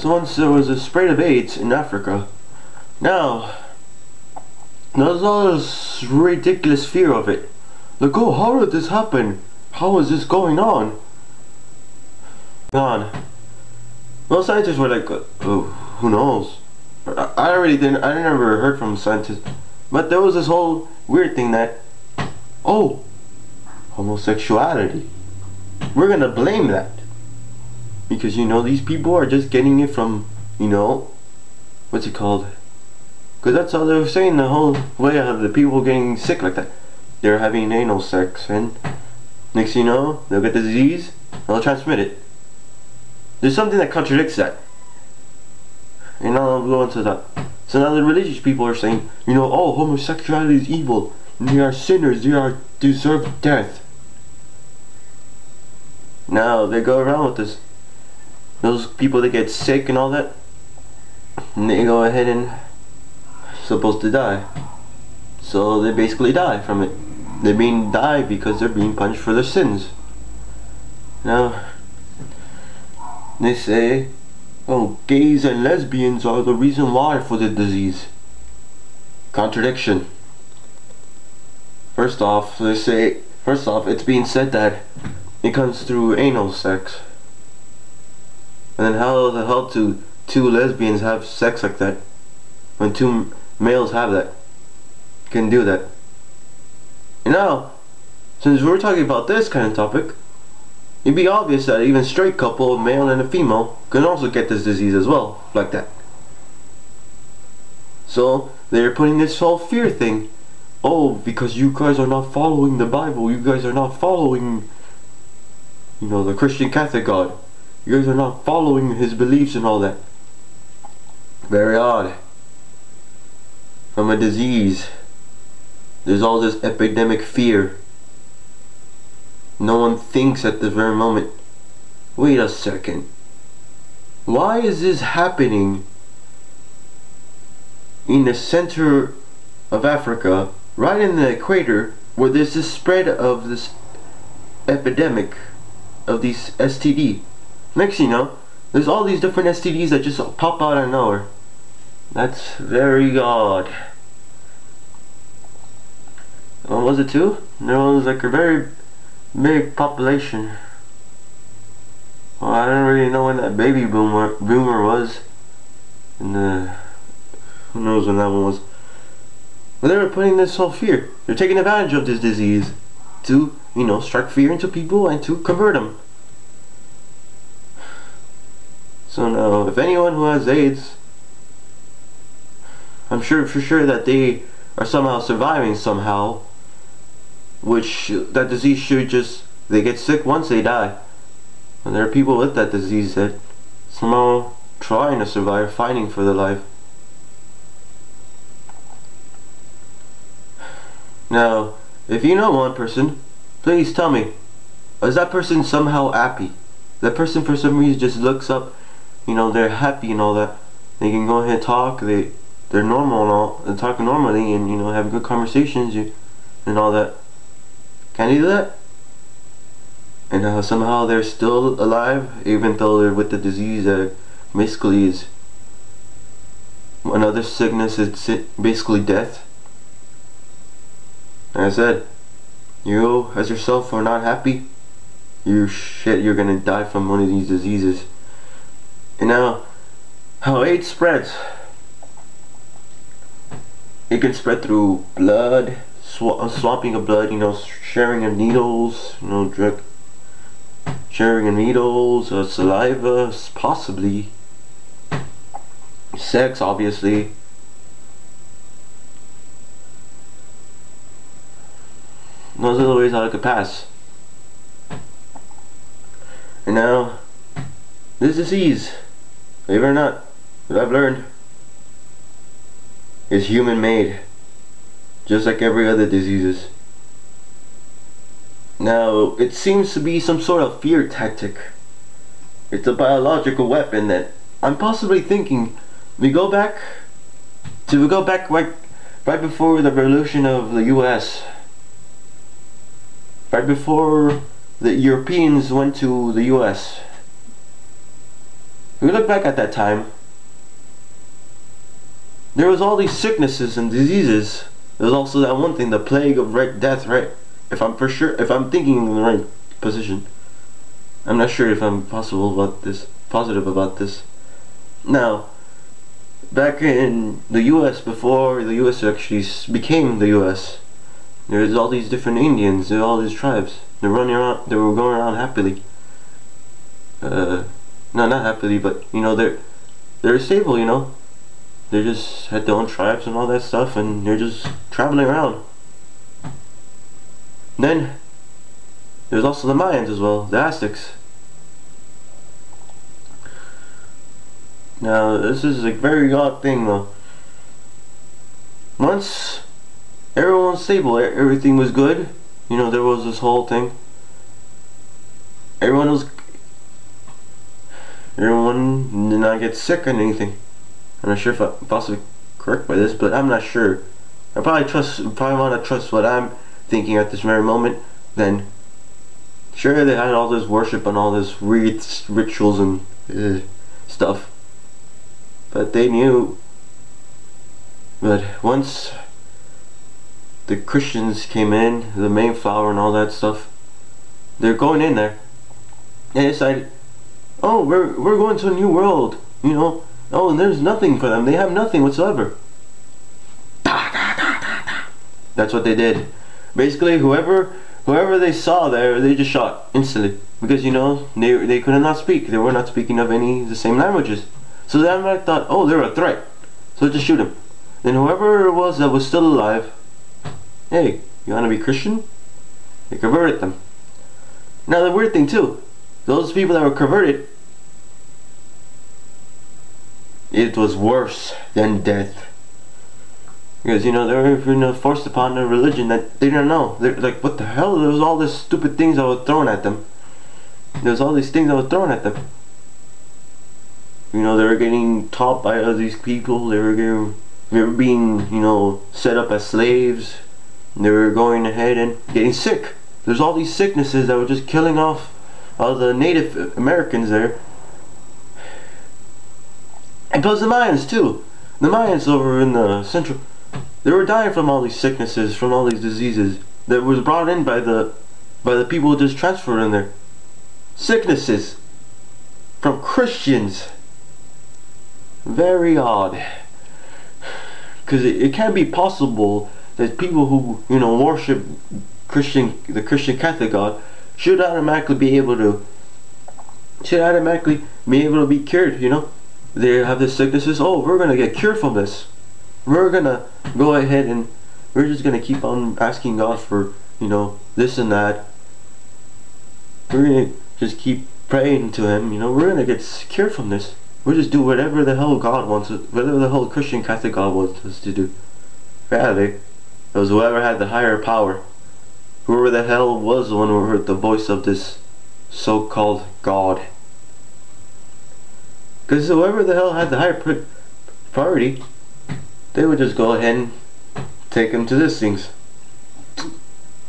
So once there was a spread of AIDS in Africa. Now, there's all this ridiculous fear of it. Like, oh, how did this happen? How is this going on? Well, scientists were like, oh, who knows? I never heard from scientists. But there was this whole weird thing that, oh, homosexuality. We're gonna blame that. Because, you know, these people are just getting it from, you know, what's it called? Because that's how they were saying the whole way of the people getting sick like that. They're having anal sex, and next thing you know, they'll get the disease, and they'll transmit it. There's something that contradicts that. And now I'll go into that. So now the religious people are saying, you know, oh, homosexuality is evil. They are sinners. They deserve death. Now they go around with this. Those people that get sick and all that, and they go ahead and supposed to die. So they basically die from it. They die because they're being punished for their sins. Now they say, oh, gays and lesbians are the reason why for the disease. Contradiction. First off, it's being said that it comes through anal sex. And then how the hell do two lesbians have sex like that? When two males have that, can do that. And now, since we're talking about this kind of topic, it'd be obvious that even straight couple, a male and a female, can also get this disease as well, like that. So they're putting this whole fear thing. Oh, because you guys are not following the Bible, you guys are not following, you know, the Christian Catholic God. You guys are not following his beliefs and all that. Very odd. From a disease, there's all this epidemic fear. No one thinks at the very moment, wait a second, why is this happening in the center of Africa, right in the equator, where there's this spread of this epidemic of these STD? Next thing you know, there's all these different STDs that just pop out of nowhere. That's very odd. What was it too? There was like a very big population. Well, I don't really know when that baby boomer was. And who knows when that one was. But they were putting this whole fear. They're taking advantage of this disease to, you know, strike fear into people and to convert them. So now, if anyone who has AIDS, I'm sure for sure that they are somehow surviving somehow, which that disease should just, they get sick once they die. And there are people with that disease that somehow trying to survive, fighting for their life. Now, if you know one person, please tell me, is that person somehow happy? That person for some reason just looks up, you know, they're happy and all that. They can go ahead and talk, they're normal and all, they talk normally and, you know, have good conversations and all that. Can they do that? And somehow they're still alive, even though they're with the disease that basically is another sickness. It's basically death. Like I said, you as yourself are not happy, you're gonna die from one of these diseases. And now, how AIDS spreads. It can spread through blood, swapping of blood, you know, sharing of needles, you know, sharing of needles, saliva, possibly, sex, obviously. Those are the ways how it could pass. And now, this disease, believe it or not, what I've learned, is human made, just like every other diseases. Now, it seems to be some sort of fear tactic. It's a biological weapon that I'm possibly thinking we go back right before the revolution of the US. Right before the Europeans went to the US. we look back at that time, there was all these sicknesses and diseases. There was also that one thing, the plague of Red Death, right? If I'm thinking in the right position. I'm not sure if I'm positive about this. Now, back in the U.S., before the U.S. actually became the U.S., there's all these different Indians, there all these tribes. They're running around. They were going around happily. No, not happily, but you know they're stable. You know, they just had their own tribes and all that stuff, and they're just traveling around. Then there's also the Mayans as well, the Aztecs. Now this is a very odd thing though. Once everyone was stable, everything was good. You know, there was this whole thing. Everyone did not get sick or anything. I'm not sure if I'm possibly correct by this, but I'm not sure. I probably want to trust what I'm thinking at this very moment. Then, sure, they had all this worship and all this weird rituals and stuff, but they knew. But once the Christians came in, the Mayflower and all that stuff, they're going in there. They decided, oh, we're going to a new world, you know. Oh, and there's nothing for them. They have nothing whatsoever. That's what they did. Basically, whoever they saw there, they just shot instantly, because you know they could not speak. They were not speaking of any of the same languages. So then I thought, oh, they're a threat. So just shoot them. Then whoever it was that was still alive, hey, you want to be Christian? They converted them. Now the weird thing too, those people that were converted, it was worse than death. Because you know they were forced upon a religion that they didn't know. They're like, what the hell? There was all these stupid things that were thrown at them. There was all these things that were thrown at them. You know, they were getting taught by all these people. They were being, you know, set up as slaves. They were going ahead and getting sick. There's all these sicknesses that were just killing off all the Native Americans there. And plus the Mayans too. The Mayans over in the central, they were dying from all these sicknesses, from all these diseases that was brought in by the people who just transferred in there. Sicknesses from Christians. Very odd. Because it can't be possible that people who, you know, worship the Christian Catholic God should automatically be able to be cured, you know. They have this sicknesses, oh, we're gonna get cured from this. We're gonna go ahead and we're just gonna keep on asking God for, you know, this and that. We're gonna just keep praying to Him, you know, we're gonna get cured from this. We'll just do whatever the hell God wants us, whatever the whole Christian Catholic God wants us to do. Really, it was whoever had the higher power. Whoever the hell was the one who heard the voice of this so-called God. Because whoever the hell had the higher priority, they would just go ahead and take him to these things.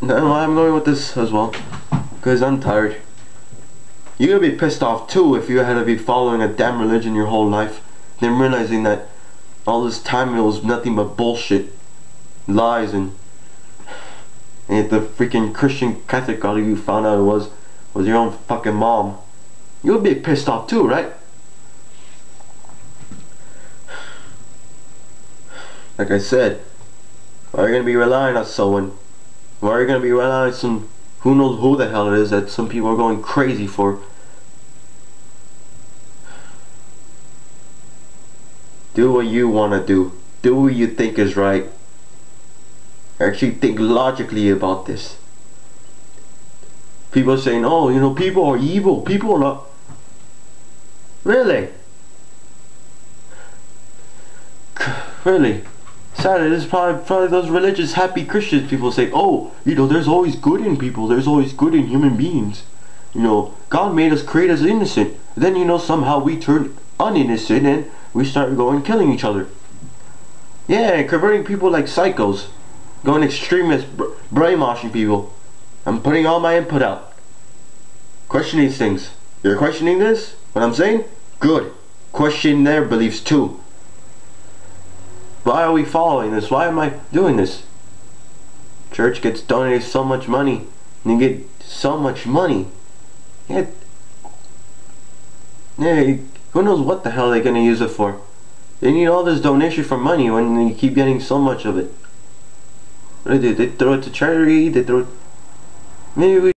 Now I'm going with this as well, because I'm tired. You're gonna be pissed off too if you had to be following a damn religion your whole life, then realizing that all this time it was nothing but bullshit, lies, and the freaking Christian Catholic God you found out it was your own fucking mom. You would be pissed off too, right? Like I said, why are you gonna be relying on someone? Why are you gonna be relying on some who knows who the hell it is that some people are going crazy for? Do what you wanna do. Do what you think is right. Actually think logically about this. People are saying, oh, you know, people are evil. People are not. Really? Really? Sadly, this is probably those religious happy Christians people say, oh, you know, there's always good in people. There's always good in human beings. You know, God made us create us innocent. Then, you know, somehow we turn uninnocent and we start going killing each other. Yeah, and converting people like psychos. Going extremist, brainwashing people. I'm putting all my input out. Question these things. You're questioning this? What I'm saying? Good. question their beliefs too. Why are we following this? Why am I doing this? Church gets donated so much money, and you get so much money. Yeah, who knows what the hell they're gonna use it for? They need all this donation for money when you keep getting so much of it. What do they do? They throw it to charity. They throw it. Maybe we